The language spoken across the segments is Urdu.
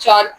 4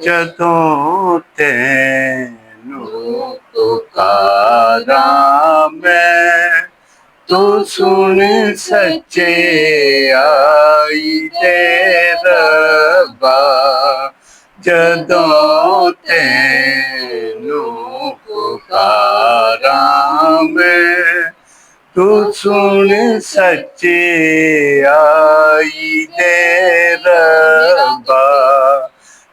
ਜਦੋਂ ਤੈਨੂੰ ਪੁਕਾਰਾਂ ਮੈਂ ਤੂੰ ਸੁਣ ਸੱਚੇ ਆਈ ਤੇ ਰੱਬਾ। ਜਦੋਂ ਤੈਨੂੰ ਪੁਕਾਰਾਂ ਮੈਂ ਤੂੰ ਸੁਣ ਸੱਚੇ ਆਈ ਤੇ ਰੱਬਾ।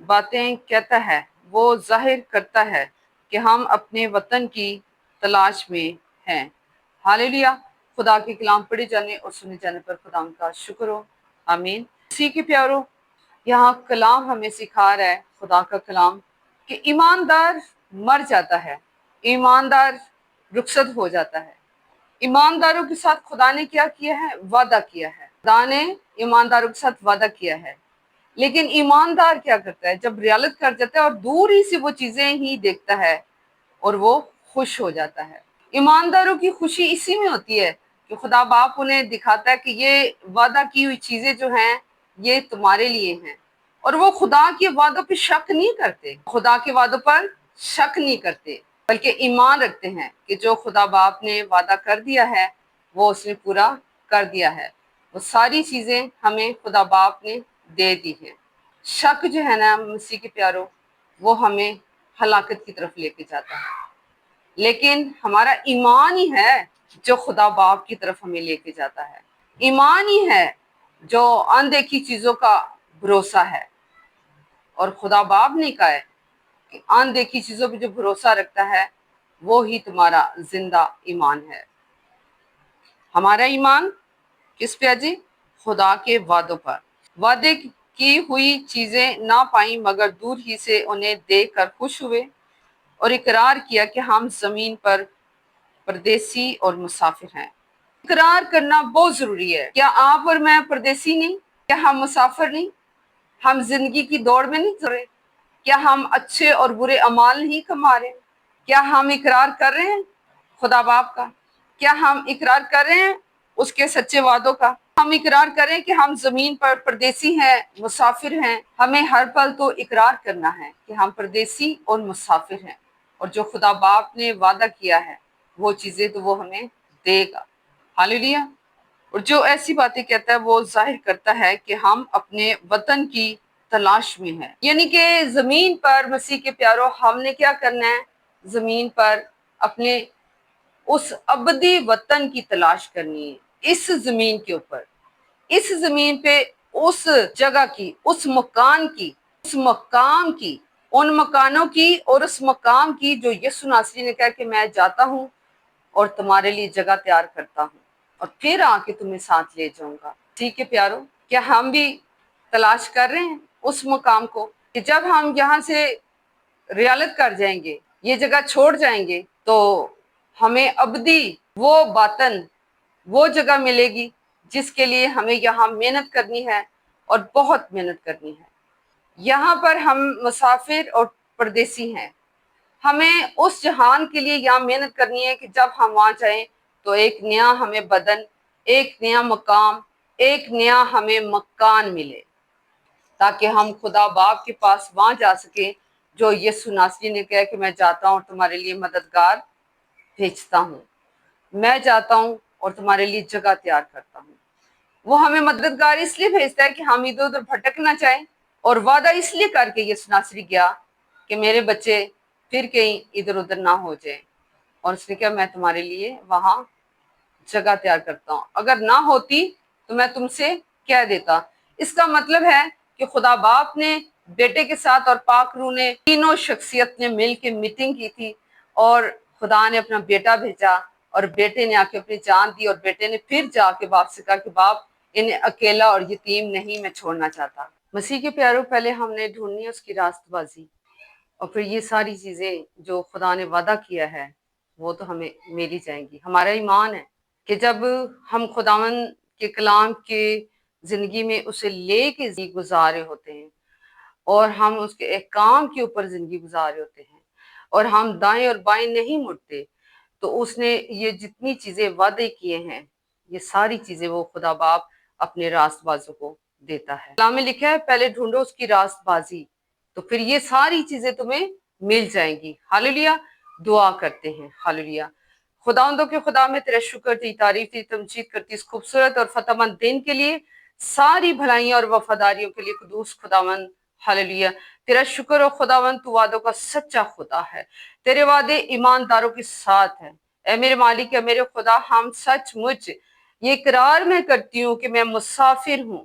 باتیں کہتا ہے، وہ ظاہر کرتا ہے کہ ہم اپنے وطن کی تلاش میں ہیں۔ ہاللیلویہ۔ خدا کے کلام پڑھے جانے اور سنے جانے پر خدا کا شکر ہو، آمین۔ اسی کے پیارو، یہاں کلام ہمیں سکھا رہا ہے، خدا کا کلام، کہ ایماندار مر جاتا ہے، ایماندار رخصت ہو جاتا ہے۔ ایمانداروں کے ساتھ خدا نے کیا کیا ہے؟ وعدہ کیا ہے۔ خدا نے ایمانداروں کے ساتھ وعدہ کیا ہے، لیکن ایماندار کیا کرتا ہے؟ جب ریالت کر جاتا ہے اور دور ہی سے وہ چیزیں ہی دیکھتا ہے اور وہ خوش ہو جاتا ہے۔ ایمانداروں کی خوشی اسی میں ہوتی ہے کہ خدا باپ انہیں دکھاتا ہے کہ یہ وعدہ کی ہوئی چیزیں جو ہیں یہ تمہارے لیے ہیں، اور وہ خدا کے وعدوں پہ شک نہیں کرتے، خدا کے وعدوں پر شک نہیں کرتے، بلکہ ایمان رکھتے ہیں کہ جو خدا باپ نے وعدہ کر دیا ہے وہ اس نے پورا کر دیا ہے۔ وہ ساری چیزیں ہمیں خدا باپ نے دے دی ہیں۔ شک جو ہے نا مسیح کے پیارو، وہ ہمیں ہلاکت کی طرف لے کے جاتا ہے، لیکن ہمارا ایمان ہی ہے جو خدا باپ کی طرف ہمیں لے کے جاتا ہے۔ ایمان ہی ہے جو اندیکھی چیزوں کا بھروسہ ہے، اور خدا باپ نے کہا ہے کہ اندیکھی چیزوں پہ جو بھروسہ رکھتا ہے وہی تمہارا زندہ ایمان ہے۔ ہمارا ایمان کس پہ ہے جی؟ خدا کے وعدوں پر۔ وعدے کی ہوئی چیزیں نہ پائیں مگر دور ہی سے انہیں دیکھ کر خوش ہوئے اور اقرار کیا کہ ہم زمین پر پردیسی اور مسافر ہیں۔ اقرار کرنا بہت ضروری ہے۔ کیا آپ اور میں پردیسی نہیں؟ کیا ہم مسافر نہیں؟ ہم زندگی کی دوڑ میں نہیں چل رہے؟ کیا ہم اچھے اور برے اعمال نہیں کما رہے؟ کیا ہم اقرار کر رہے ہیں خدا باپ کا؟ کیا ہم اقرار کر رہے ہیں اس کے سچے وعدوں کا؟ ہم اقرار کریں کہ ہم زمین پر پردیسی ہیں، مسافر ہیں۔ ہمیں ہر پل تو اقرار کرنا ہے کہ ہم پردیسی اور مسافر ہیں، اور جو خدا باپ نے وعدہ کیا ہے وہ چیزیں تو وہ ہمیں دے گا۔ ہاللیلویہ۔ اور جو ایسی باتیں کہتا ہے وہ ظاہر کرتا ہے کہ ہم اپنے وطن کی تلاش میں ہیں، یعنی کہ زمین پر مسیح کے پیارو ہم نے کیا کرنا ہے؟ زمین پر اپنے اس ابدی وطن کی تلاش کرنی ہے، اس زمین کے اوپر، اس زمین پہ، اس جگہ کی، اس مکان کی، اس مقام کی، ان مکانوں کی اور اس مقام کی جو یسوع ناصری نے کہا کہ میں جاتا ہوں اور تمہارے لیے جگہ تیار کرتا ہوں اور پھر آ کے تمہیں ساتھ لے جاؤں گا۔ ٹھیک ہے پیارو، کیا ہم بھی تلاش کر رہے ہیں اس مقام کو کہ جب ہم یہاں سے ریالت کر جائیں گے، یہ جگہ چھوڑ جائیں گے، تو ہمیں ابدی وہ باطن، وہ جگہ ملے گی جس کے لیے ہمیں یہاں محنت کرنی ہے اور بہت محنت کرنی ہے۔ یہاں پر ہم مسافر اور پردیسی ہیں، ہمیں اس جہان کے لیے یہاں محنت کرنی ہے کہ جب ہم وہاں جائیں تو ایک نیا ہمیں بدن، ایک نیا مقام، ایک نیا ہمیں مکان ملے، تاکہ ہم خدا باپ کے پاس وہاں جا سکیں جو یسوع ناصری نے کہا کہ میں جاتا ہوں اور تمہارے لیے مددگار بھیجتا ہوں، میں جاتا ہوں اور تمہارے لیے جگہ تیار کرتا ہوں۔ وہ ہمیں مددگار اس لیے بھیجتا ہے کہ ہم ادھر ادھر بھٹک نہ جائیں، اور وعدہ اس لیے کر کے یسوع ناصری گیا کہ میرے بچے پھر کہیں ادھر ادھر نہ ہو جائیں، اور اس نے کہا میں تمہارے لیے وہاں جگہ تیار کرتا ہوں۔ اگر نہ ہوتی تو میں تم سے کہہ دیتا۔ اس کا مطلب ہے کہ خدا باپ نے بیٹے کے ساتھ اور پاک روح نے، تینوں شخصیت نے مل کے میٹنگ کی تھی، اور خدا نے اپنا بیٹا بھیجا، اور بیٹے نے آ کے اپنی جان دی، اور بیٹے نے پھر جا کے باپ سے کہا کہ باپ انہیں اکیلا اور یتیم نہیں میں چھوڑنا چاہتا۔ مسیح کے پیاروں، پہلے ہم نے ڈھونڈنی ہے اس کی راست بازی، اور پھر یہ ساری چیزیں جو خدا نے وعدہ کیا ہے وہ تو ہمیں مل ہی جائیں گی۔ ہمارا ایمان ہے کہ جب ہم خداوند کے کلام کے زندگی میں اسے لے کے زندگی گزارے ہوتے ہیں، اور ہم اس کے احکام کے اوپر زندگی گزارے ہوتے ہیں، اور ہم دائیں اور بائیں نہیں مڑتے، تو اس نے یہ جتنی چیزیں وعدے کیے ہیں یہ ساری چیزیں وہ خدا باپ اپنے راست بازوں کو دیتا ہے۔ کلام میں لکھا ہے پہلے ڈھونڈو اس کی راست بازی، تو پھر یہ ساری چیزیں تمہیں مل جائیں گی۔ ہاللیلویہ۔ دعا کرتے ہیں۔ ہاللیلویہ۔ خداوندوں کے خدا، میں تیرا شکر، تیری تعریف، تیری تمجید کرتی اس خوبصورت اور فتح مند دن کے لیے، ساری بھلائیاں اور وفاداریوں کے لیے قدوس خداوند۔ ہاللیلویہ۔ تیرا شکر ہو خداوند، تو وعدوں کا سچا خدا ہے، تیرے وعدے ایمانداروں کے ساتھ ہیں۔ اے میرے مالک، اے میرے خدا، ہم سچ مچ یہ اقرار میں کرتی ہوں کہ میں مسافر ہوں،